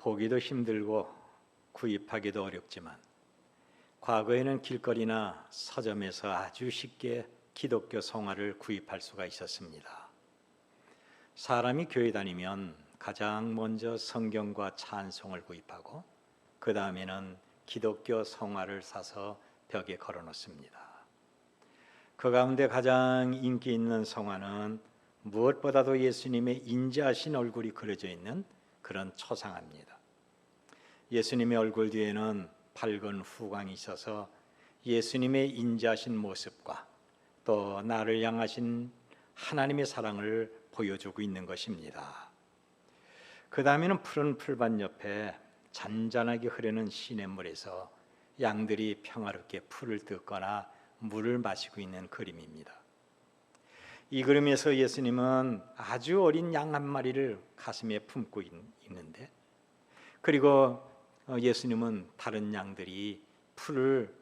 보기도 힘들고 구입하기도 어렵지만 과거에는 길거리나 서점에서 아주 쉽게 기독교 성화를 구입할 수가 있었습니다. 사람이 교회 다니면 가장 먼저 성경과 찬송을 구입하고 그 다음에는 기독교 성화를 사서 벽에 걸어 놓습니다. 그 가운데 가장 인기 있는 성화는 무엇보다도 예수님의 인자하신 얼굴이 그려져 있는 그런 초상화입니다. 예수님의 얼굴 뒤에는 밝은 후광이 있어서 예수님의 인자하신 모습과 또 나를 향하신 하나님의 사랑을 보여주고 있는 것입니다. 그 다음에는 푸른 풀밭 옆에 잔잔하게 흐르는 시냇물에서 양들이 평화롭게 풀을 뜯거나 물을 마시고 있는 그림입니다. 이 그림에서 예수님은 아주 어린 양 한 마리를 가슴에 품고 있는데, 그리고 예수님은 다른 양들이 풀을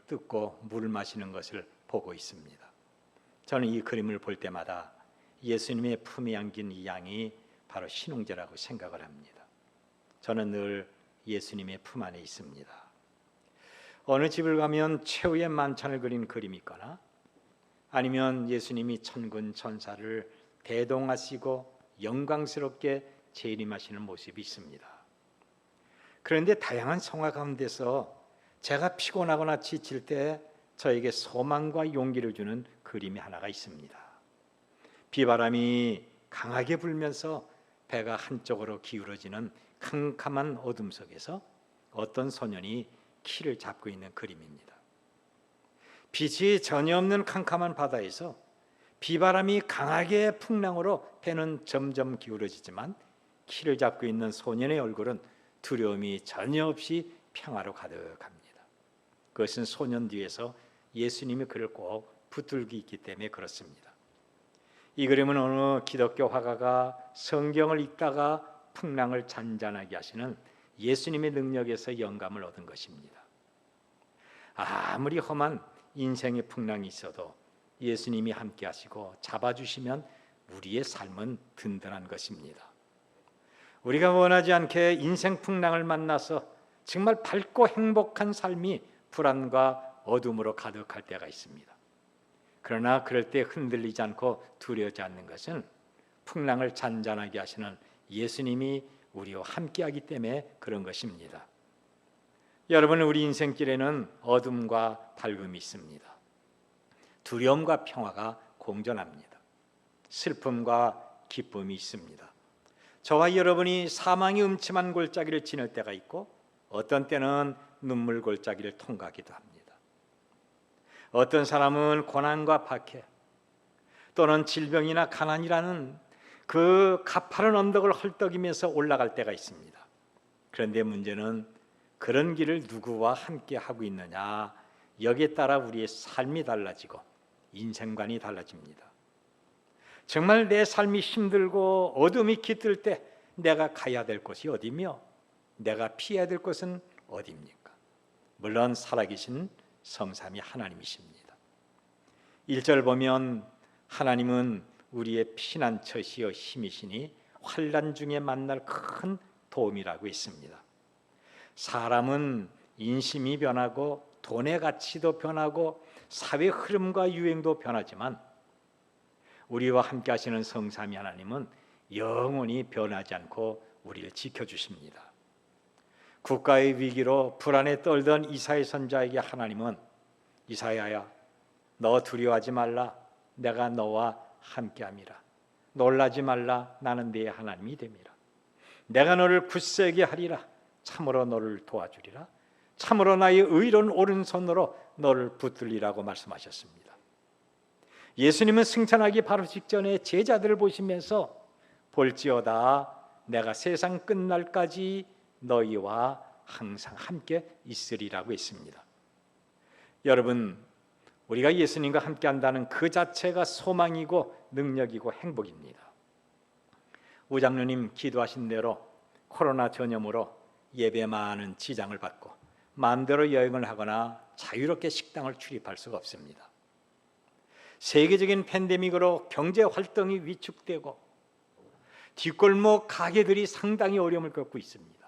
뜯고 물을 마시는 것을 보고 있습니다. 저는 이 그림을 볼 때마다 예수님의 품에 안긴 이 양이 바로 신홍제라고 생각을 합니다. 저는 늘 예수님의 품 안에 있습니다. 어느 집을 가면 최후의 만찬을 그린 그림이 있거나 아니면 예수님이 천군 천사를 대동하시고 영광스럽게 재림하시는 모습이 있습니다. 그런데 다양한 성화 가운데서 제가 피곤하거나 지칠 때 저에게 소망과 용기를 주는 그림이 하나가 있습니다. 비바람이 강하게 불면서 배가 한쪽으로 기울어지는 캄캄한 어둠 속에서 어떤 소년이 키를 잡고 있는 그림입니다. 빛이 전혀 없는 캄캄한 바다에서 비바람이 강하게 풍랑으로 배는 점점 기울어지지만 키를 잡고 있는 소년의 얼굴은 두려움이 전혀 없이 평화로 가득합니다. 그것은 소년 뒤에서 예수님이 그를 꼭 붙들고 있기 때문에 그렇습니다. 이 그림은 어느 기독교 화가가 성경을 읽다가 풍랑을 잔잔하게 하시는 예수님의 능력에서 영감을 얻은 것입니다. 아무리 험한 인생의 풍랑이 있어도 예수님이 함께 하시고 잡아주시면 우리의 삶은 든든한 것입니다. 우리가 원하지 않게 인생 풍랑을 만나서 정말 밝고 행복한 삶이 불안과 어둠으로 가득할 때가 있습니다. 그러나 그럴 때 흔들리지 않고 두려워하지 않는 것은 풍랑을 잔잔하게 하시는 예수님이 우리와 함께하기 때문에 그런 것입니다. 여러분, 우리 인생길에는 어둠과 밝음이 있습니다. 두려움과 평화가 공존합니다. 슬픔과 기쁨이 있습니다. 저와 여러분이 사망의 음침한 골짜기를 지날 때가 있고 어떤 때는 눈물 골짜기를 통과하기도 합니다. 어떤 사람은 고난과 박해 또는 질병이나 가난이라는 그 가파른 언덕을 헐떡이면서 올라갈 때가 있습니다. 그런데 문제는 그런 길을 누구와 함께 하고 있느냐, 여기에 따라 우리의 삶이 달라지고 인생관이 달라집니다. 정말 내 삶이 힘들고 어둠이 깃들 때 내가 가야 될 곳이 어디며 내가 피해야 될 곳은 어디입니까? 물론 살아계신 성삼위 하나님이십니다. 1절 보면 하나님은 우리의 피난처시여 힘이시니 환난 중에 만날 큰 도움이라고 했습니다. 사람은 인심이 변하고 돈의 가치도 변하고 사회 흐름과 유행도 변하지만 우리와 함께 하시는 성삼위 하나님은 영원히 변하지 않고 우리를 지켜주십니다. 국가의 위기로 불안에 떨던 이사야 선지자에게 하나님은 이사야야, 너 두려워하지 말라. 내가 너와 함께함이라. 놀라지 말라. 나는 네 하나님이 됨이라. 내가 너를 굳세게 하리라. 참으로 너를 도와주리라. 참으로 나의 의로운 오른손으로 너를 붙들리라고 말씀하셨습니다. 예수님은 승천하기 바로 직전에 제자들을 보시면서 볼지어다 내가 세상 끝날까지 너희와 항상 함께 있으리라고 했습니다. 여러분, 우리가 예수님과 함께 한다는 그 자체가 소망이고 능력이고 행복입니다. 우 장로님 기도하신 대로 코로나 전염으로 예배 많은 지장을 받고 마음대로 여행을 하거나 자유롭게 식당을 출입할 수가 없습니다. 세계적인 팬데믹으로 경제 활동이 위축되고 뒷골목 가게들이 상당히 어려움을 겪고 있습니다.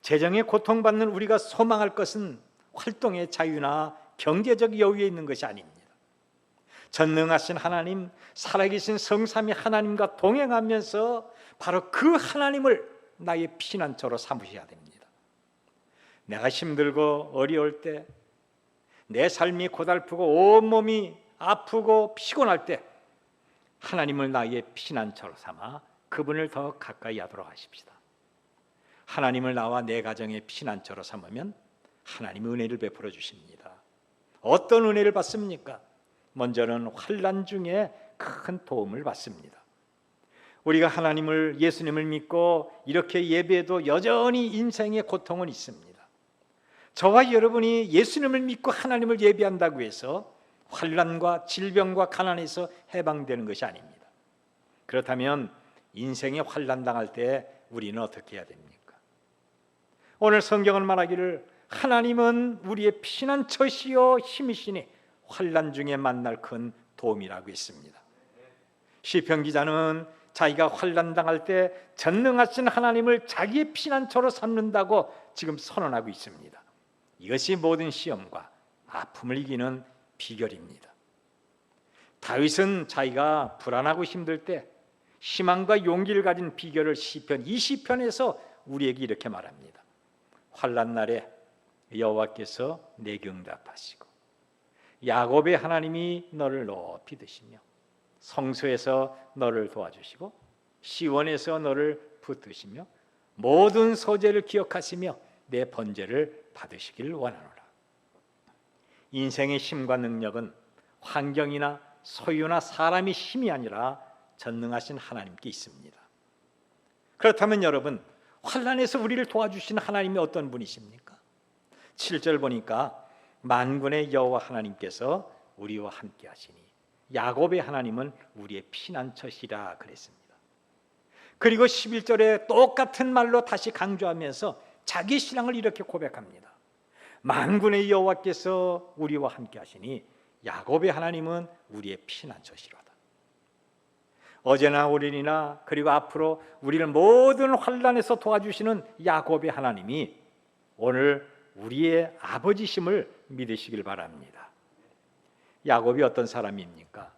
재정에 고통받는 우리가 소망할 것은 활동의 자유나 경제적 여유에 있는 것이 아닙니다. 전능하신 하나님, 살아계신 성삼위 하나님과 동행하면서 바로 그 하나님을 나의 피난처로 삼으셔야 됩니다. 내가 힘들고 어려울 때, 내 삶이 고달프고 온몸이 아프고 피곤할 때 하나님을 나의 피난처로 삼아 그분을 더 가까이 하도록 하십시다. 하나님을 나와 내 가정의 피난처로 삼으면 하나님의 은혜를 베풀어 주십니다. 어떤 은혜를 받습니까? 먼저는 환난 중에 큰 도움을 받습니다. 우리가 하나님을, 예수님을 믿고 이렇게 예배해도 여전히 인생의 고통은 있습니다. 저와 여러분이 예수님을 믿고 하나님을 예배한다고 해서 환난과 질병과 가난에서 해방되는 것이 아닙니다. 그렇다면 인생에 환난 당할 때 우리는 어떻게 해야 됩니까? 오늘 성경은 말하기를 하나님은 우리의 피난처시요 힘이시니 환난 중에 만날 큰 도움이라고 했습니다. 시편 기자는 자기가 환난 당할 때 전능하신 하나님을 자기의 피난처로 삼는다고 지금 선언하고 있습니다. 이것이 모든 시험과 아픔을 이기는 비결입니다. 다윗은 자기가 불안하고 힘들 때 희망과 용기를 가진 비결을 시편 20편에서 우리에게 이렇게 말합니다. 환난 날에 여호와께서 내게 응답하시고 야곱의 하나님이 너를 높이 드시며 성소에서 너를 도와주시고 시온에서 너를 붙드시며 모든 소재를 기억하시며 내 번제를 받으시길 원하노라. 인생의 힘과 능력은 환경이나 소유나 사람의 힘이 아니라 전능하신 하나님께 있습니다. 그렇다면 여러분, 환난에서 우리를 도와주시는 하나님이 어떤 분이십니까? 7절 보니까 만군의 여호와 하나님께서 우리와 함께 하시니 야곱의 하나님은 우리의 피난처시라 그랬습니다. 그리고 11절에 똑같은 말로 다시 강조하면서 자기 신앙을 이렇게 고백합니다. 만군의 여호와께서 우리와 함께 하시니 야곱의 하나님은 우리의 피난처시로다. 어제나 오늘이나 그리고 앞으로 우리를 모든 환난에서 도와주시는 야곱의 하나님이 오늘 우리의 아버지심을 믿으시길 바랍니다. 야곱이 어떤 사람입니까?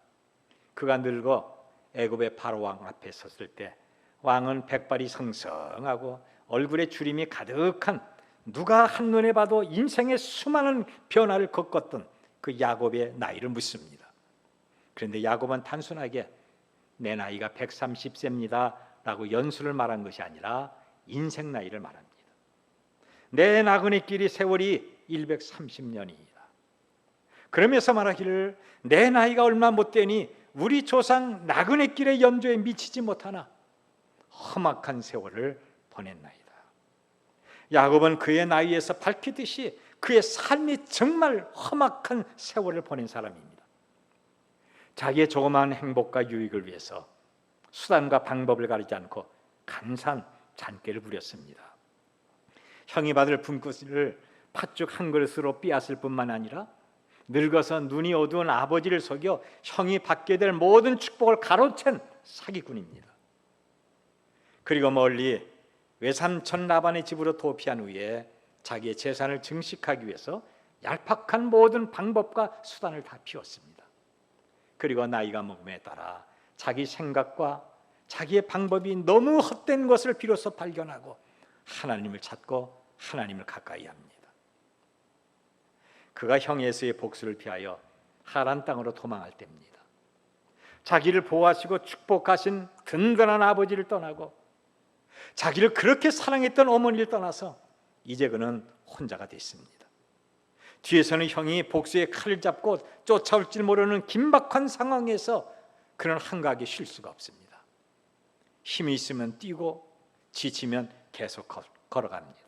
그가 늙어 애굽의 바로 왕 앞에 섰을 때 왕은 백발이 성성하고 얼굴에 주림이 가득한, 누가 한눈에 봐도 인생의 수많은 변화를 겪었던 그 야곱의 나이를 묻습니다. 그런데 야곱은 단순하게 내 나이가 130세입니다 라고 연수를 말한 것이 아니라 인생 나이를 말합니다. 내 나그네 길이 세월이 130년이다. 그러면서 말하기를 내 나이가 얼마 못 되니 우리 조상 나그네 길의 연조에 미치지 못하나 험악한 세월을 보냈나이다. 야곱은 그의 나이에서 밝히듯이 그의 삶이 정말 험악한 세월을 보낸 사람입니다. 자기의 조그마한 행복과 유익을 위해서 수단과 방법을 가리지 않고 간산 잔꾀를 부렸습니다. 형이 받을 분깃을 팥죽 한 그릇으로 빼앗을 뿐만 아니라 늙어서 눈이 어두운 아버지를 속여 형이 받게 될 모든 축복을 가로챈 사기꾼입니다. 그리고 멀리 외삼촌 라반의 집으로 도피한 후에 자기의 재산을 증식하기 위해서 얄팍한 모든 방법과 수단을 다 피웠습니다. 그리고 나이가 먹음에 따라 자기 생각과 자기의 방법이 너무 헛된 것을 비로소 발견하고 하나님을 찾고 하나님을 가까이 합니다. 그가 형 에서의 복수를 피하여 하란 땅으로 도망할 때입니다. 자기를 보호하시고 축복하신 든든한 아버지를 떠나고 자기를 그렇게 사랑했던 어머니를 떠나서 이제 그는 혼자가 됐습니다. 뒤에서는 형이 복수의 칼을 잡고 쫓아올 줄 모르는 긴박한 상황에서 그는 한가하게 쉴 수가 없습니다. 힘이 있으면 뛰고 지치면 계속 걸어갑니다.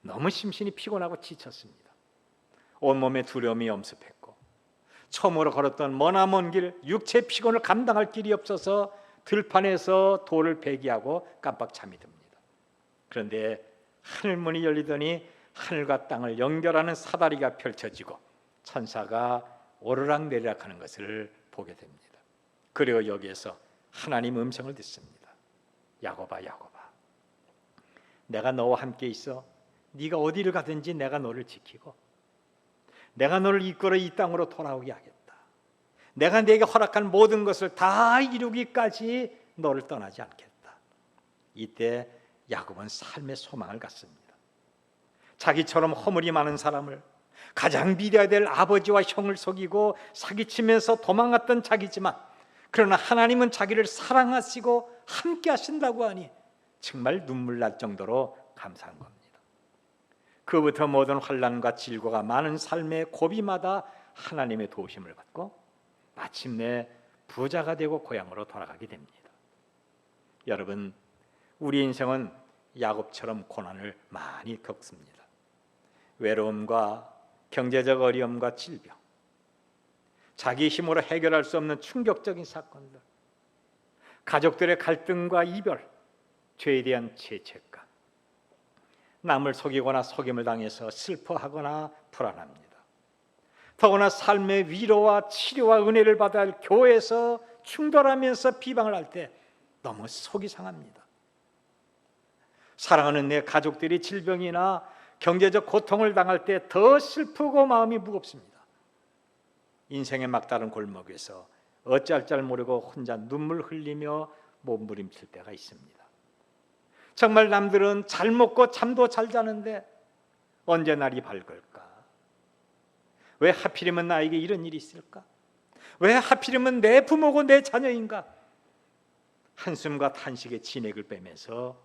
너무 심신이 피곤하고 지쳤습니다. 온몸에 두려움이 엄습했고 처음으로 걸었던 머나먼 길, 육체 피곤을 감당할 길이 없어서 들판에서 돌을 배기하고 깜빡 잠이 듭니다. 그런데 하늘문이 열리더니 하늘과 땅을 연결하는 사다리가 펼쳐지고 천사가 오르락내리락 하는 것을 보게 됩니다. 그리고 여기에서 하나님 음성을 듣습니다. 야곱아, 야곱아, 내가 너와 함께 있어. 네가 어디를 가든지 내가 너를 지키고 내가 너를 이끌어 이 땅으로 돌아오게 하겠다. 내가 네게 허락한 모든 것을 다 이루기까지 너를 떠나지 않겠다. 이때 야곱은 삶의 소망을 갖습니다. 자기처럼 허물이 많은 사람을, 가장 믿어야 될 아버지와 형을 속이고 사기치면서 도망갔던 자기지만, 그러나 하나님은 자기를 사랑하시고 함께 하신다고 하니 정말 눈물 날 정도로 감사한 겁니다. 그부터 모든 환난과 질고가 많은 삶의 고비마다 하나님의 도우심을 받고 마침내 부자가 되고 고향으로 돌아가게 됩니다. 여러분, 우리 인생은 야곱처럼 고난을 많이 겪습니다. 외로움과 경제적 어려움과 질병, 자기 힘으로 해결할 수 없는 충격적인 사건들, 가족들의 갈등과 이별, 죄에 대한 죄책감, 남을 속이거나 속임을 당해서 슬퍼하거나 불안합니다. 더구나 삶의 위로와 치료와 은혜를 받아야 할 교회에서 충돌하면서 비방을 할 때 너무 속이 상합니다. 사랑하는 내 가족들이 질병이나 경제적 고통을 당할 때 더 슬프고 마음이 무겁습니다. 인생의 막다른 골목에서 어찌할 줄 모르고 혼자 눈물 흘리며 몸부림칠 때가 있습니다. 정말 남들은 잘 먹고 잠도 잘 자는데 언제 날이 밝을까? 왜 하필이면 나에게 이런 일이 있을까? 왜 하필이면 내 부모고 내 자녀인가? 한숨과 탄식의 진액을 빼면서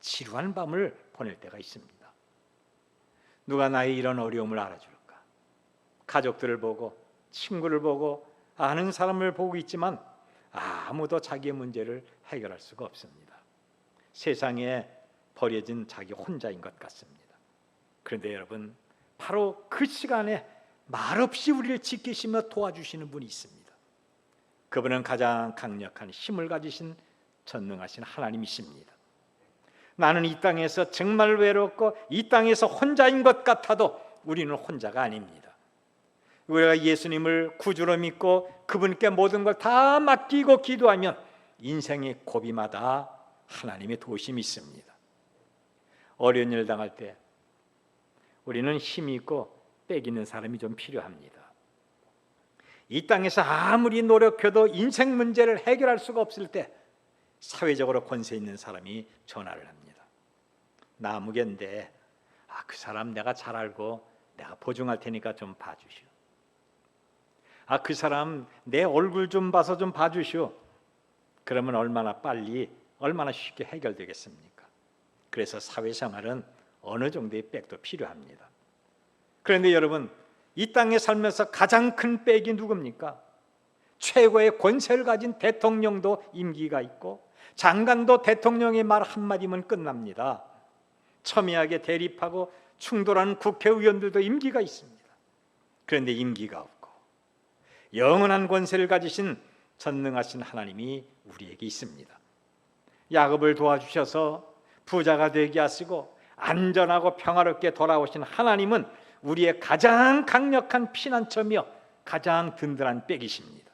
지루한 밤을 보낼 때가 있습니다. 누가 나의 이런 어려움을 알아줄까? 가족들을 보고, 친구를 보고, 아는 사람을 보고 있지만 아무도 자기의 문제를 해결할 수가 없습니다. 세상에 버려진 자기 혼자인 것 같습니다. 그런데 여러분, 바로 그 시간에 말없이 우리를 지키시며 도와주시는 분이 있습니다. 그분은 가장 강력한 힘을 가지신 전능하신 하나님이십니다. 나는 이 땅에서 정말 외롭고 이 땅에서 혼자인 것 같아도 우리는 혼자가 아닙니다. 우리가 예수님을 구주로 믿고 그분께 모든 걸 다 맡기고 기도하면 인생의 고비마다 하나님의 도우심이 있습니다. 어려운 일 당할 때 우리는 힘이 있고 빼기는 사람이 좀 필요합니다. 이 땅에서 아무리 노력해도 인생 문제를 해결할 수가 없을 때 사회적으로 권세 있는 사람이 전화를 합니다. 나 아무개인데 그 사람 내가 잘 알고 내가 보증할 테니까 좀 봐주시오. 그 사람 내 얼굴 좀 봐서 좀 봐주시오. 그러면 얼마나 빨리 얼마나 쉽게 해결되겠습니까? 그래서 사회생활은 어느 정도의 백도 필요합니다. 그런데 여러분, 이 땅에 살면서 가장 큰 백이 누굽니까? 최고의 권세를 가진 대통령도 임기가 있고 장관도 대통령의 말 한마디면 끝납니다. 첨예하게 대립하고 충돌하는 국회의원들도 임기가 있습니다. 그런데 임기가 없고 영원한 권세를 가지신 전능하신 하나님이 우리에게 있습니다. 야곱을 도와주셔서 부자가 되게 하시고 안전하고 평화롭게 돌아오신 하나님은 우리의 가장 강력한 피난처며 가장 든든한 백이십니다.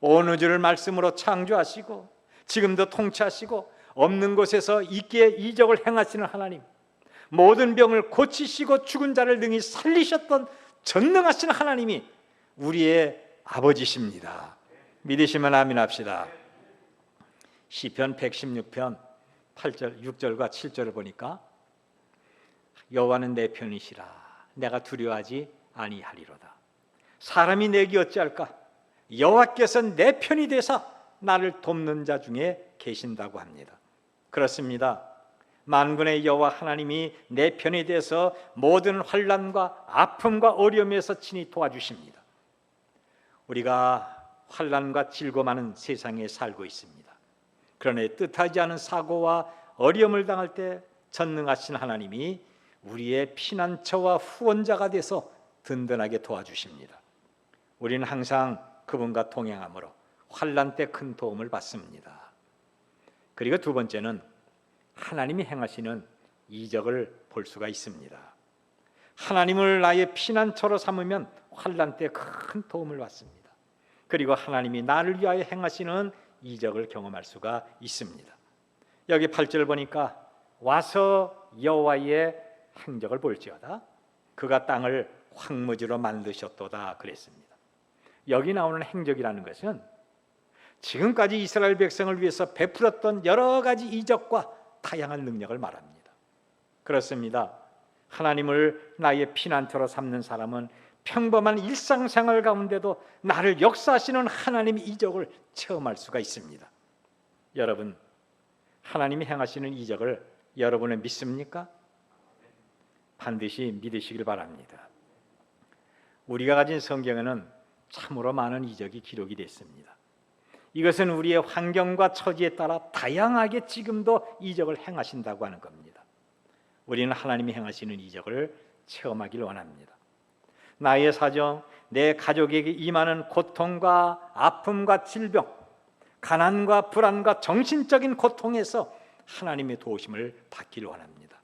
온 우주를 말씀으로 창조하시고 지금도 통치하시고 없는 곳에서 있기에 이적을 행하시는 하나님, 모든 병을 고치시고 죽은 자를 능히 살리셨던 전능하신 하나님이 우리의 아버지십니다. 믿으시면 아멘 합시다. 시편 116편 8절, 6절과 7절을 보니까 여호와는 내 편이시라 내가 두려워하지 아니하리로다. 사람이 내게 어찌할까? 여호와께서 내 편이 되사 나를 돕는 자 중에 계신다고 합니다. 그렇습니다. 만군의 여호와 하나님이 내 편이 돼서 모든 환난과 아픔과 어려움에서 친히 도와주십니다. 우리가 환난과 질고 많은 세상에 살고 있습니다. 그러나 뜻하지 않은 사고와 어려움을 당할 때 전능하신 하나님이 우리의 피난처와 후원자가 돼서 든든하게 도와주십니다. 우리는 항상 그분과 동행하므로 환난 때 큰 도움을 받습니다. 그리고 두 번째는 하나님이 행하시는 이적을 볼 수가 있습니다. 하나님을 나의 피난처로 삼으면 환난 때 큰 도움을 받습니다. 그리고 하나님이 나를 위하여 행하시는 이적을 경험할 수가 있습니다. 여기 8절 보니까 와서 여호와의 행적을 볼지어다. 그가 땅을 황무지로 만드셨도다 그랬습니다. 여기 나오는 행적이라는 것은 지금까지 이스라엘 백성을 위해서 베풀었던 여러 가지 이적과 다양한 능력을 말합니다. 그렇습니다. 하나님을 나의 피난처로 삼는 사람은 평범한 일상생활 가운데도 나를 역사하시는 하나님의 이적을 체험할 수가 있습니다. 여러분, 하나님이 행하시는 이적을 여러분은 믿습니까? 반드시 믿으시길 바랍니다. 우리가 가진 성경에는 참으로 많은 이적이 기록이 됐습니다. 이것은 우리의 환경과 처지에 따라 다양하게 지금도 이적을 행하신다고 하는 겁니다. 우리는 하나님이 행하시는 이적을 체험하길 원합니다. 나의 사정, 내 가족에게 임하는 고통과 아픔과 질병, 가난과 불안과 정신적인 고통에서 하나님의 도우심을 받기를 원합니다.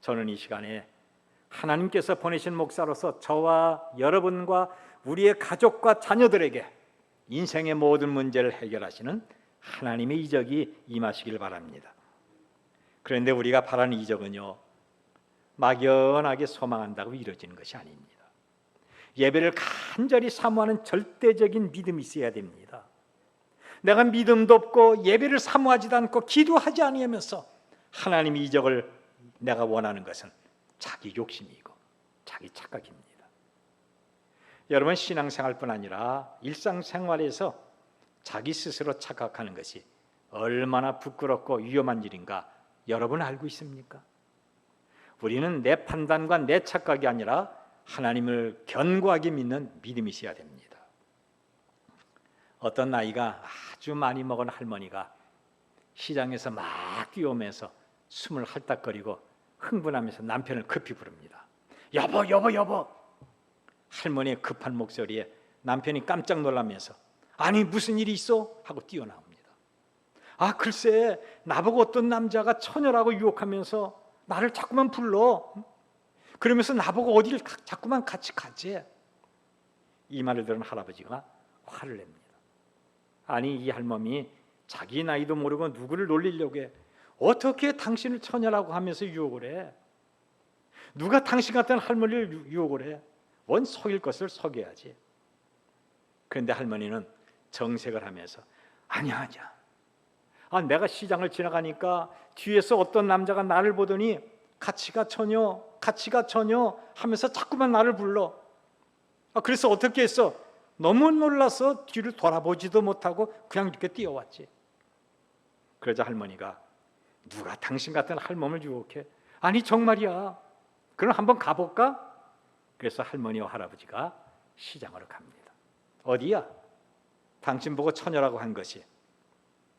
저는 이 시간에 하나님께서 보내신 목사로서 저와 여러분과 우리의 가족과 자녀들에게 인생의 모든 문제를 해결하시는 하나님의 이적이 임하시길 바랍니다. 그런데 우리가 바라는 이적은요, 막연하게 소망한다고 이루어지는 것이 아닙니다. 예배를 간절히 사모하는 절대적인 믿음이 있어야 됩니다. 내가 믿음도 없고 예배를 사모하지도 않고 기도하지 아니하면서 하나님의 이적을 내가 원하는 것은 자기 욕심이고 자기 착각입니다. 여러분, 신앙생활뿐 아니라 일상생활에서 자기 스스로 착각하는 것이 얼마나 부끄럽고 위험한 일인가 여러분 알고 있습니까? 우리는 내 판단과 내 착각이 아니라 하나님을 견고하게 믿는 믿음이 있어야 됩니다. 어떤 나이가 아주 많이 먹은 할머니가 시장에서 막 뛰어오면서 숨을 헐떡거리고 흥분하면서 남편을 급히 부릅니다. 여보, 여보, 여보. 할머니의 급한 목소리에 남편이 깜짝 놀라면서 아니 무슨 일이 있어? 하고 뛰어나옵니다. 아, 글쎄 나보고 어떤 남자가 처녀라고 유혹하면서 나를 자꾸만 불러. 그러면서 나보고 어디를 자꾸만 같이 가지. 이 말을 들은 할아버지가 화를 냅니다. 아니, 이 할멈이 자기 나이도 모르고 누구를 놀리려고 해. 어떻게 당신을 처녀라고 하면서 유혹을 해? 누가 당신 같은 할머니를 유혹을 해? 원 속일 것을 속여야지. 그런데 할머니는 정색을 하면서 아니야. 내가 시장을 지나가니까 뒤에서 어떤 남자가 나를 보더니 같이 가 처녀 하면서 자꾸만 나를 불러. 그래서 어떻게 했어? 너무 놀라서 뒤를 돌아보지도 못하고 그냥 이렇게 뛰어왔지. 그러자 할머니가 누가 당신 같은 할멈을 유혹해? 아니 정말이야. 그럼 한번 가볼까? 그래서 할머니와 할아버지가 시장으로 갑니다. 어디야? 당신 보고 처녀라고 한 것이.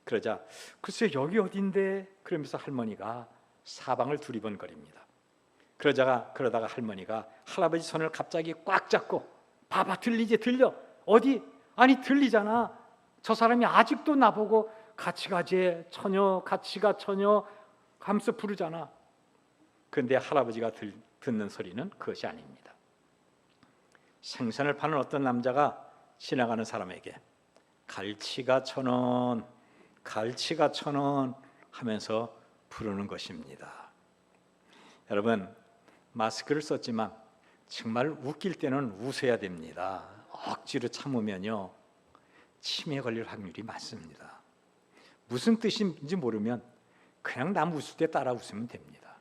그러자 글쎄 여기 어딘데? 그러면서 할머니가 사방을 두리번거립니다. 그러다가 할머니가 할아버지 손을 갑자기 꽉 잡고 봐봐, 들려? 어디? 아니 들리잖아. 저 사람이 아직도 나보고 같이 가재 처녀 하면서 부르잖아. 그런데 할아버지가 듣는 소리는 그것이 아닙니다. 생선을 파는 어떤 남자가 지나가는 사람에게 갈치가 1,000원 하면서 부르는 것입니다. 여러분, 마스크를 썼지만 정말 웃길 때는 웃어야 됩니다. 억지로 참으면요 치매에 걸릴 확률이 많습니다. 무슨 뜻인지 모르면 그냥 남 웃을 때 따라 웃으면 됩니다.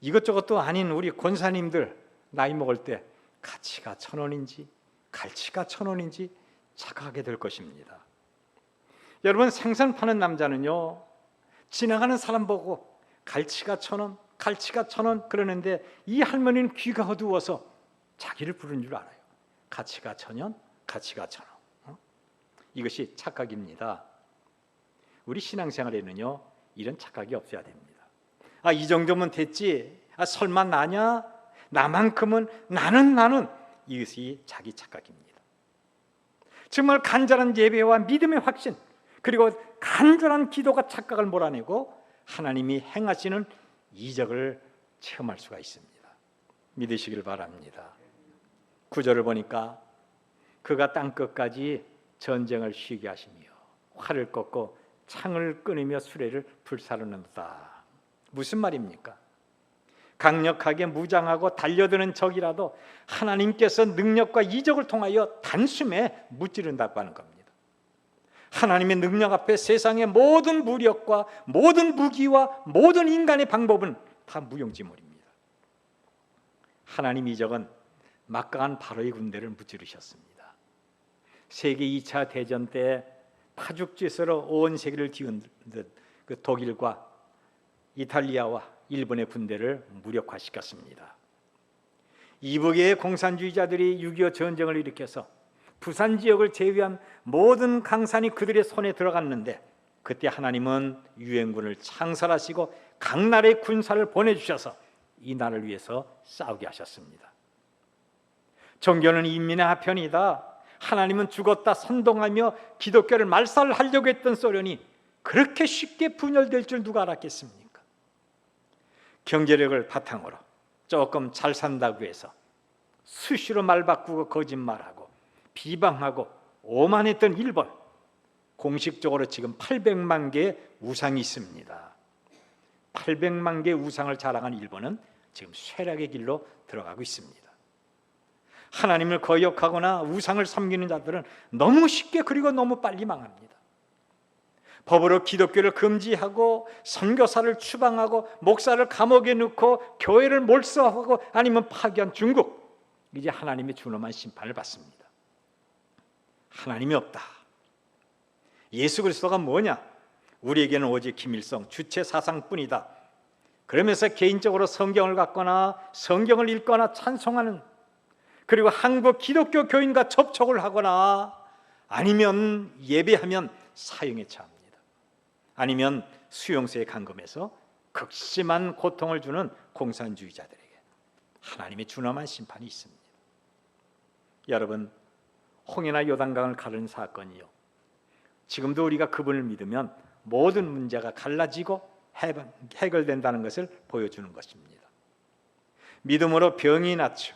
이것저것도 아닌 우리 권사님들 나이 먹을 때 가치가 1,000원인지 갈치가 1,000원인지 착각하게 될 것입니다. 여러분, 생선 파는 남자는요 지나가는 사람 보고 갈치가 1,000원 그러는데 이 할머니는 귀가 어두워서 자기를 부르는 줄 알아요. 가치가 1,000원. 이것이 착각입니다. 우리 신앙생활에는요 이런 착각이 없어야 됩니다. 이 정도면 됐지. 설마 나냐? 나만큼은 나는 이것이 자기 착각입니다. 정말 간절한 예배와 믿음의 확신 그리고 간절한 기도가 착각을 몰아내고 하나님이 행하시는 이적을 체험할 수가 있습니다. 믿으시길 바랍니다. 9절을 보니까 그가 땅끝까지 전쟁을 쉬게 하시며 활을 꺾고 창을 끊으며 수레를 불사르는다. 무슨 말입니까? 강력하게 무장하고 달려드는 적이라도 하나님께서 능력과 이적을 통하여 단숨에 무찌른다고 하는 겁니다. 하나님의 능력 앞에 세상의 모든 무력과 모든 무기와 모든 인간의 방법은 다 무용지물입니다. 하나님 이적은 막강한 바로의 군대를 무찌르셨습니다. 세계 2차 대전 때 파죽지세로 온 세계를 뒤흔든 그 독일과 이탈리아와 일본의 군대를 무력화시켰습니다. 이북의 공산주의자들이 6.25 전쟁을 일으켜서 부산 지역을 제외한 모든 강산이 그들의 손에 들어갔는데, 그때 하나님은 유엔군을 창설하시고 각 나라의 군사를 보내주셔서 이 나라를 위해서 싸우게 하셨습니다. 종교는 인민의 하편이다, 하나님은 죽었다 선동하며 기독교를 말살하려고 했던 소련이 그렇게 쉽게 분열될 줄 누가 알았겠습니까? 경제력을 바탕으로 조금 잘 산다고 해서 수시로 말 바꾸고 거짓말하고 비방하고 오만했던 일본, 공식적으로 지금 800만 개의 우상이 있습니다. 800만 개의 우상을 자랑한 일본은 지금 쇠락의 길로 들어가고 있습니다. 하나님을 거역하거나 우상을 섬기는 자들은 너무 쉽게 그리고 너무 빨리 망합니다. 법으로 기독교를 금지하고 선교사를 추방하고 목사를 감옥에 넣고 교회를 몰수하고 아니면 파괴한 중국, 이제 하나님의 준엄한 심판을 받습니다. 하나님이 없다. 예수 그리스도가 뭐냐? 우리에게는 오직 김일성 주체 사상뿐이다. 그러면서 개인적으로 성경을 갖거나 성경을 읽거나 찬송하는, 그리고 한국 기독교 교인과 접촉을 하거나 아니면 예배하면 사형에 처합니다. 아니면 수용소에 감금해서 극심한 고통을 주는 공산주의자들에게 하나님의 준엄한 심판이 있습니다. 여러분, 홍해나 요단강을 가르는 사건이요, 지금도 우리가 그분을 믿으면 모든 문제가 갈라지고 해결된다는 것을 보여주는 것입니다. 믿음으로 병이 낫죠.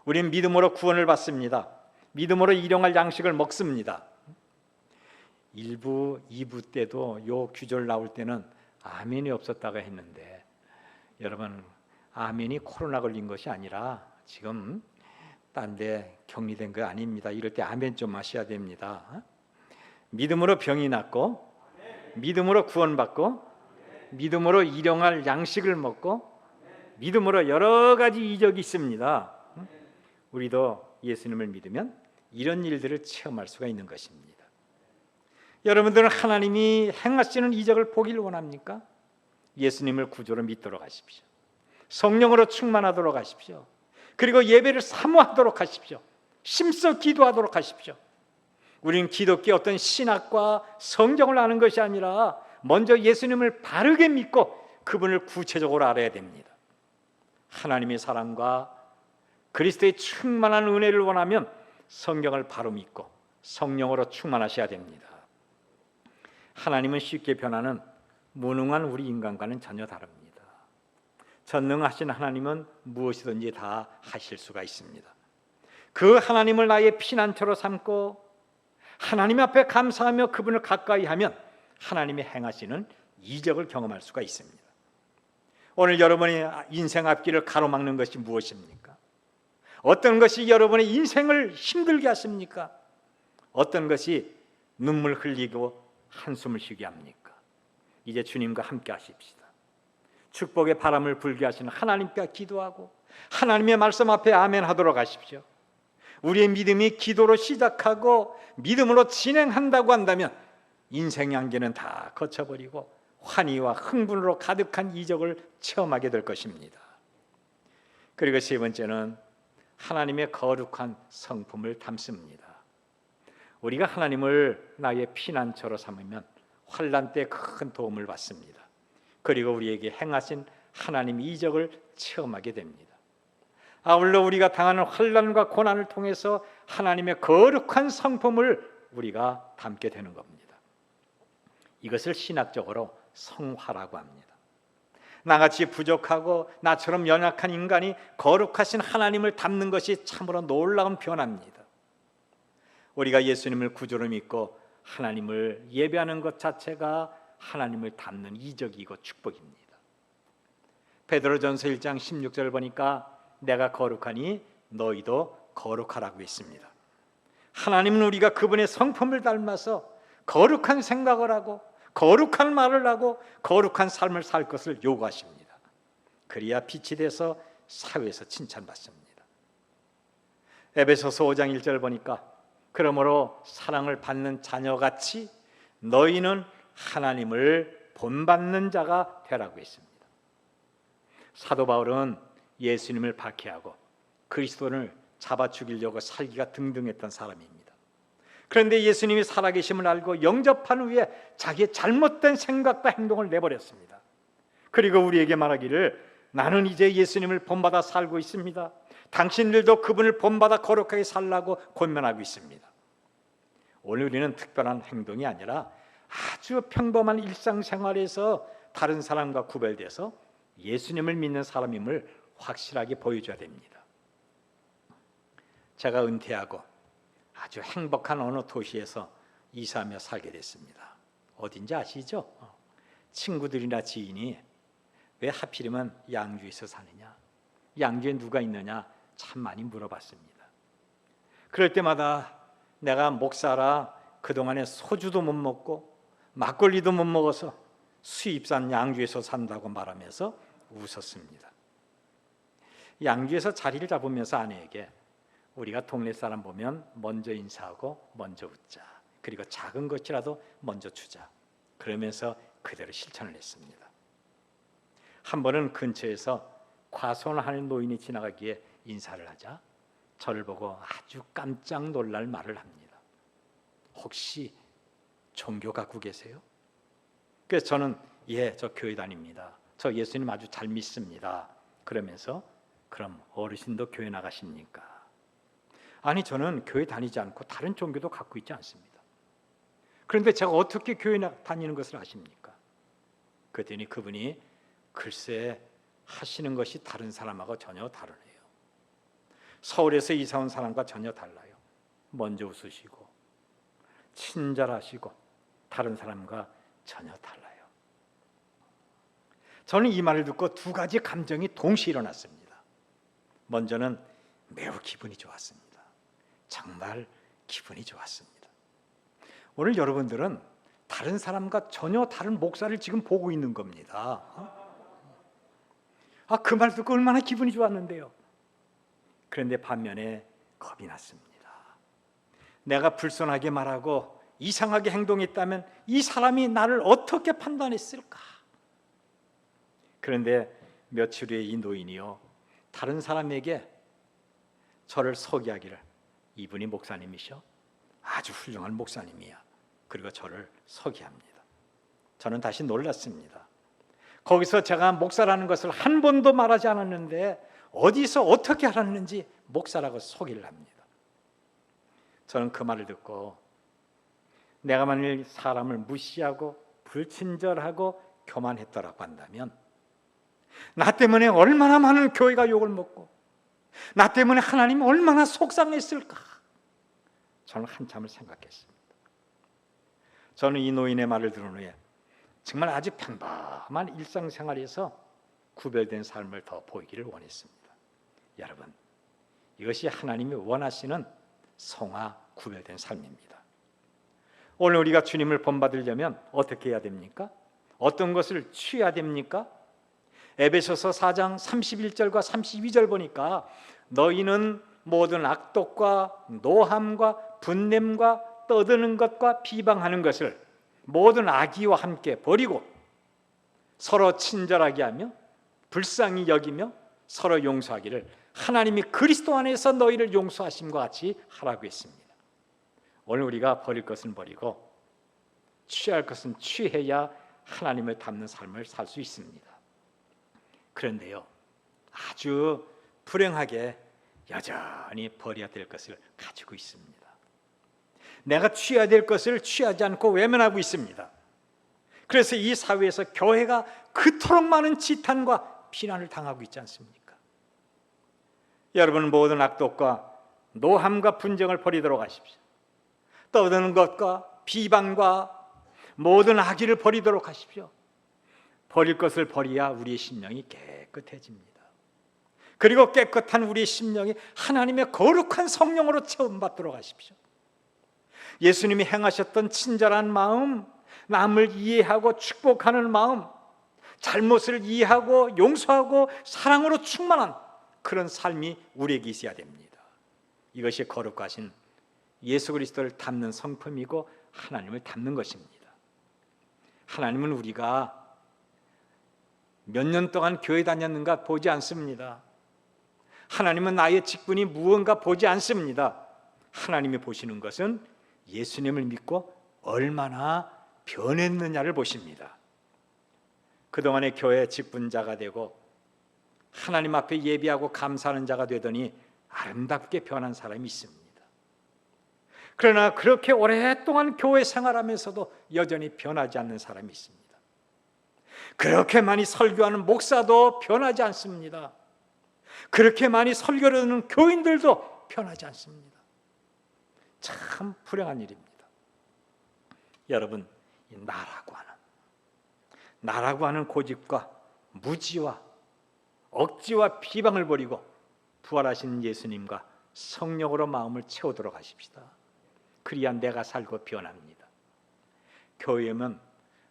우리는 믿음으로 구원을 받습니다. 믿음으로 일용할 양식을 먹습니다. 1부, 2부 때도 요 규절 나올 때는 아멘이 없었다고 했는데, 여러분, 아멘이 코로나 걸린 것이 아니라 지금 딴 데 격리된 거 아닙니다. 이럴 때 아멘 좀 하셔야 됩니다. 믿음으로 병이 낫고, 믿음으로 구원받고, 믿음으로 일용할 양식을 먹고, 믿음으로 여러 가지 이적이 있습니다. 우리도 예수님을 믿으면 이런 일들을 체험할 수가 있는 것입니다. 여러분들은 하나님이 행하시는 이적을 보기를 원합니까? 예수님을 구주로 믿도록 하십시오. 성령으로 충만하도록 하십시오. 그리고 예배를 사모하도록 하십시오. 힘써 기도하도록 하십시오. 우리는 기독교 어떤 신학과 성경을 아는 것이 아니라 먼저 예수님을 바르게 믿고 그분을 구체적으로 알아야 됩니다. 하나님의 사랑과 그리스도의 충만한 은혜를 원하면 성경을 바로 믿고 성령으로 충만하셔야 됩니다. 하나님은 쉽게 변하는 무능한 우리 인간과는 전혀 다릅니다. 전능하신 하나님은 무엇이든지 다 하실 수가 있습니다. 그 하나님을 나의 피난처로 삼고 하나님 앞에 감사하며 그분을 가까이 하면 하나님이 행하시는 이적을 경험할 수가 있습니다. 오늘 여러분의 인생 앞길을 가로막는 것이 무엇입니까? 어떤 것이 여러분의 인생을 힘들게 하십니까? 어떤 것이 눈물 흘리고 한숨을 쉬게 합니까? 이제 주님과 함께 하십시다. 축복의 바람을 불게 하시는 하나님께 기도하고 하나님의 말씀 앞에 아멘 하도록 하십시오. 우리의 믿음이 기도로 시작하고 믿음으로 진행한다고 한다면 인생의 한계는 다 거쳐버리고 환희와 흥분으로 가득한 이적을 체험하게 될 것입니다. 그리고 세 번째는 하나님의 거룩한 성품을 담습니다. 우리가 하나님을 나의 피난처로 삼으면 환난 때 큰 도움을 받습니다. 그리고 우리에게 행하신 하나님의 이적을 체험하게 됩니다. 아울러 우리가 당하는 환난과 고난을 통해서 하나님의 거룩한 성품을 우리가 담게 되는 겁니다. 이것을 신학적으로 성화라고 합니다. 나같이 부족하고 나처럼 연약한 인간이 거룩하신 하나님을 담는 것이 참으로 놀라운 변화입니다. 우리가 예수님을 구주로 믿고 하나님을 예배하는 것 자체가 하나님을 담는 이적이고 축복입니다. 베드로전서 1장 16절 보니까 내가 거룩하니 너희도 거룩하라고 했습니다. 하나님은 우리가 그분의 성품을 닮아서 거룩한 생각을 하고 거룩한 말을 하고 거룩한 삶을 살 것을 요구하십니다. 그래야 빛이 돼서 사회에서 칭찬받습니다. 에베소서 5장 1절 보니까 그러므로 사랑을 받는 자녀같이 너희는 하나님을 본받는 자가 되라고 했습니다. 사도 바울은 예수님을 박해하고 그리스도를 잡아 죽이려고 살기가 등등했던 사람입니다. 그런데 예수님이 살아계심을 알고 영접한 후에 자기의 잘못된 생각과 행동을 내버렸습니다. 그리고 우리에게 말하기를 나는 이제 예수님을 본받아 살고 있습니다. 당신들도 그분을 본받아 거룩하게 살라고 권면하고 있습니다. 오늘 우리는 특별한 행동이 아니라 아주 평범한 일상생활에서 다른 사람과 구별돼서 예수님을 믿는 사람임을 확실하게 보여줘야 됩니다. 제가 은퇴하고 아주 행복한 어느 도시에서 이사하며 살게 됐습니다. 어딘지 아시죠? 친구들이나 지인이 왜 하필이면 양주에서 사느냐, 양주에 누가 있느냐 참 많이 물어봤습니다. 그럴 때마다 내가 목사라 그동안에 소주도 못 먹고 막걸리도 못 먹어서 수입산 양주에서 산다고 말하면서 웃었습니다. 양주에서 자리를 잡으면서 아내에게 우리가 동네 사람 보면 먼저 인사하고 먼저 웃자, 그리고 작은 것이라도 먼저 주자, 그러면서 그대로 실천을 했습니다. 한 번은 근처에서 과손하는 노인이 지나가기에 인사를 하자 저를 보고 아주 깜짝 놀랄 말을 합니다. 혹시 종교 갖고 계세요? 그래서 저는 예, 저 교회 다닙니다. 저 예수님 아주 잘 믿습니다. 그러면서 그럼 어르신도 교회 나가십니까? 아니, 저는 교회 다니지 않고 다른 종교도 갖고 있지 않습니다. 그런데 제가 어떻게 교회 다니는 것을 아십니까? 그랬더니 그분이 글쎄 하시는 것이 다른 사람하고 전혀 다르네요. 서울에서 이사 온 사람과 전혀 달라요. 먼저 웃으시고 친절하시고 다른 사람과 전혀 달라요. 저는 이 말을 듣고 두 가지 감정이 동시에 일어났습니다. 먼저는 매우 기분이 좋았습니다. 정말 기분이 좋았습니다. 오늘 여러분들은 다른 사람과 전혀 다른 목사를 지금 보고 있는 겁니다. 그 말 듣고 얼마나 기분이 좋았는데요. 그런데 반면에 겁이 났습니다. 내가 불손하게 말하고 이상하게 행동했다면 이 사람이 나를 어떻게 판단했을까? 그런데 며칠 후에 이 노인이요, 다른 사람에게 저를 소개하기를 이분이 목사님이셔? 아주 훌륭한 목사님이야. 그리고 저를 소개합니다. 저는 다시 놀랐습니다. 거기서 제가 목사라는 것을 한 번도 말하지 않았는데 어디서 어떻게 알았는지 목사라고 소개를 합니다. 저는 그 말을 듣고 내가 만일 사람을 무시하고 불친절하고 교만했더라고 한다면 나 때문에 얼마나 많은 교회가 욕을 먹고 나 때문에 하나님이 얼마나 속상했을까? 저는 한참을 생각했습니다. 저는 이 노인의 말을 들은 후에 정말 아주 평범한 일상생활에서 구별된 삶을 더 보이기를 원했습니다. 여러분, 이것이 하나님이 원하시는 성화 구별된 삶입니다. 오늘 우리가 주님을 본받으려면 어떻게 해야 됩니까? 어떤 것을 취해야 됩니까? 에베소서 4장 31절과 32절 보니까 너희는 모든 악독과 노함과 분냄과 떠드는 것과 비방하는 것을 모든 악의와 함께 버리고 서로 친절하게 하며 불쌍히 여기며 서로 용서하기를 하나님이 그리스도 안에서 너희를 용서하심과 같이 하라고 했습니다. 오늘 우리가 버릴 것은 버리고 취할 것은 취해야 하나님을 닮는 삶을 살 수 있습니다. 그런데요, 아주 불행하게 여전히 버려야 될 것을 가지고 있습니다. 내가 취해야 될 것을 취하지 않고 외면하고 있습니다. 그래서 이 사회에서 교회가 그토록 많은 지탄과 비난을 당하고 있지 않습니까? 여러분, 모든 악독과 노함과 분쟁을 버리도록 하십시오. 떠드는 것과 비방과 모든 악의를 버리도록 하십시오. 버릴 것을 버려야 우리의 심령이 깨끗해집니다. 그리고 깨끗한 우리의 심령이 하나님의 거룩한 성령으로 체험받도록 하십시오. 예수님이 행하셨던 친절한 마음, 남을 이해하고 축복하는 마음, 잘못을 이해하고 용서하고 사랑으로 충만한 그런 삶이 우리에게 있어야 됩니다. 이것이 거룩하신 예수 그리스도를 닮는 성품이고 하나님을 닮는 것입니다. 하나님은 우리가 몇 년 동안 교회 다녔는가 보지 않습니다. 하나님은 나의 직분이 무언가 보지 않습니다. 하나님이 보시는 것은 예수님을 믿고 얼마나 변했느냐를 보십니다. 그동안의 교회 직분자가 되고 하나님 앞에 예배하고 감사하는 자가 되더니 아름답게 변한 사람이 있습니다. 그러나 그렇게 오랫동안 교회 생활하면서도 여전히 변하지 않는 사람이 있습니다. 그렇게 많이 설교하는 목사도 변하지 않습니다. 그렇게 많이 설교를 듣는 교인들도 변하지 않습니다. 참 불행한 일입니다. 여러분, 이 나라고 하는 고집과 무지와 억지와 비방을 버리고 부활하신 예수님과 성령으로 마음을 채우도록 하십시다. 그리야 내가 살고 변합니다. 교회면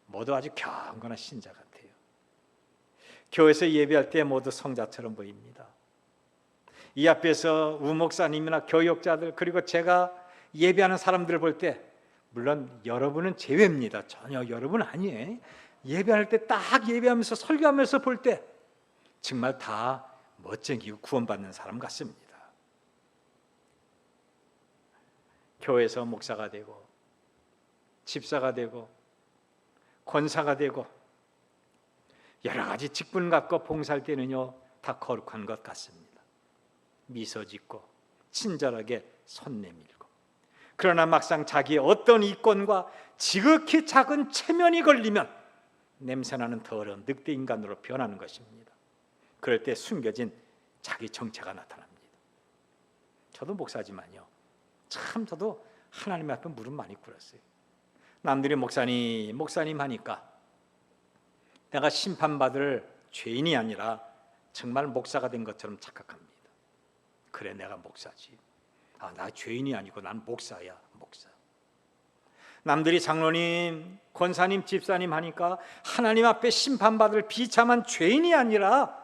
모두 아주 경건한 신자 같아요. 교회에서 예배할 때 모두 성자처럼 보입니다. 이 앞에서 우목사님이나 교역자들 그리고 제가 예배하는 사람들을 볼 때, 물론 여러분은 제외입니다. 전혀 여러분 아니에요. 예배할 때 딱 예배하면서 설교하면서 볼 때 정말 다 멋쟁이고 구원받는 사람 같습니다. 교회에서 목사가 되고 집사가 되고 권사가 되고 여러 가지 직분 갖고 봉사할 때는요 다 거룩한 것 같습니다. 미소 짓고 친절하게 손 내밀고, 그러나 막상 자기의 어떤 이권과 지극히 작은 체면이 걸리면 냄새나는 더러운 늑대 인간으로 변하는 것입니다. 그럴 때 숨겨진 자기 정체가 나타납니다. 저도 목사지만요, 참 저도 하나님 앞에 무릎 많이 꿇었어요. 남들이 목사님 하니까 내가 심판받을 죄인이 아니라 정말 목사가 된 것처럼 착각합니다. 그래, 내가 목사지. 나 죄인이 아니고 난 목사야, 목사. 남들이 장로님, 권사님, 집사님 하니까 하나님 앞에 심판받을 비참한 죄인이 아니라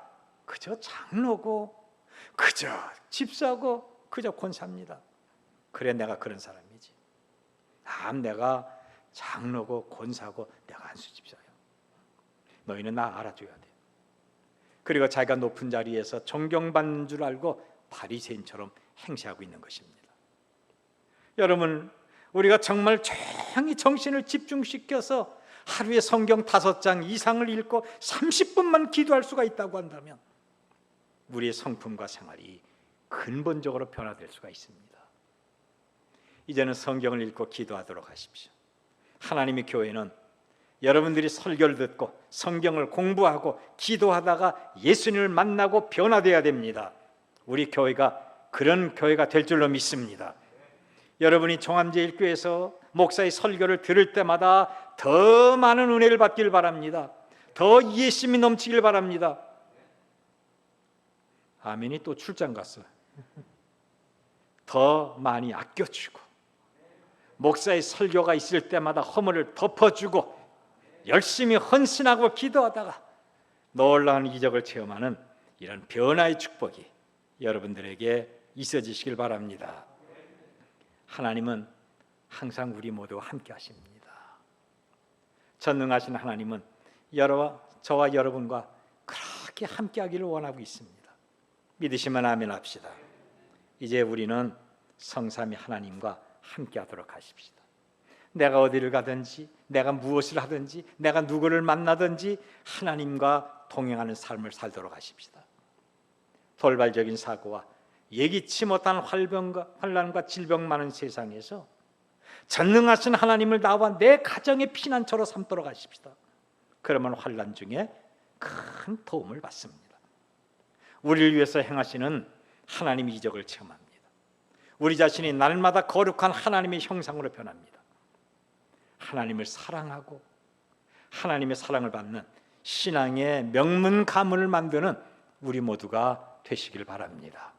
그저 장로고 그저 집사고 그저 권사입니다. 그래, 내가 그런 사람이지. 내가 장로고 권사고 내가 안수 집사야. 너희는 나 알아줘야 돼. 그리고 자기가 높은 자리에서 존경받는 줄 알고 바리새인처럼 행세하고 있는 것입니다. 여러분, 우리가 정말 조용히 정신을 집중시켜서 하루에 성경 5장 이상을 읽고 30분만 기도할 수가 있다고 한다면 우리의 성품과 생활이 근본적으로 변화될 수가 있습니다. 이제는 성경을 읽고 기도하도록 하십시오. 하나님의 교회는 여러분들이 설교를 듣고 성경을 공부하고 기도하다가 예수님을 만나고 변화되어야 됩니다. 우리 교회가 그런 교회가 될 줄로 믿습니다. 여러분이 종암제일교회에서 목사의 설교를 들을 때마다 더 많은 은혜를 받길 바랍니다. 더 이해심이 넘치길 바랍니다. 아멘이 또 출장 갔어. 더 많이 아껴주고 목사의 설교가 있을 때마다 허물을 덮어주고 열심히 헌신하고 기도하다가 놀라운 이적을 체험하는 이런 변화의 축복이 여러분들에게 있어지시길 바랍니다. 하나님은 항상 우리 모두와 함께 하십니다. 전능하신 하나님은 저와 여러분과 그렇게 함께 하기를 원하고 있습니다. 믿으시면 아멘 합시다. 이제 우리는 성삼위 하나님과 함께 하도록 하십시다. 내가 어디를 가든지, 내가 무엇을 하든지, 내가 누구를 만나든지 하나님과 동행하는 삶을 살도록 하십시다. 돌발적인 사고와 예기치 못한 환난과 질병 많은 세상에서 전능하신 하나님을 나와 내 가정의 피난처로 삼도록 하십시다. 그러면 환난 중에 큰 도움을 받습니다. 우리를 위해서 행하시는 하나님의 이적을 체험합니다. 우리 자신이 날마다 거룩한 하나님의 형상으로 변합니다. 하나님을 사랑하고 하나님의 사랑을 받는 신앙의 명문 가문을 만드는 우리 모두가 되시길 바랍니다.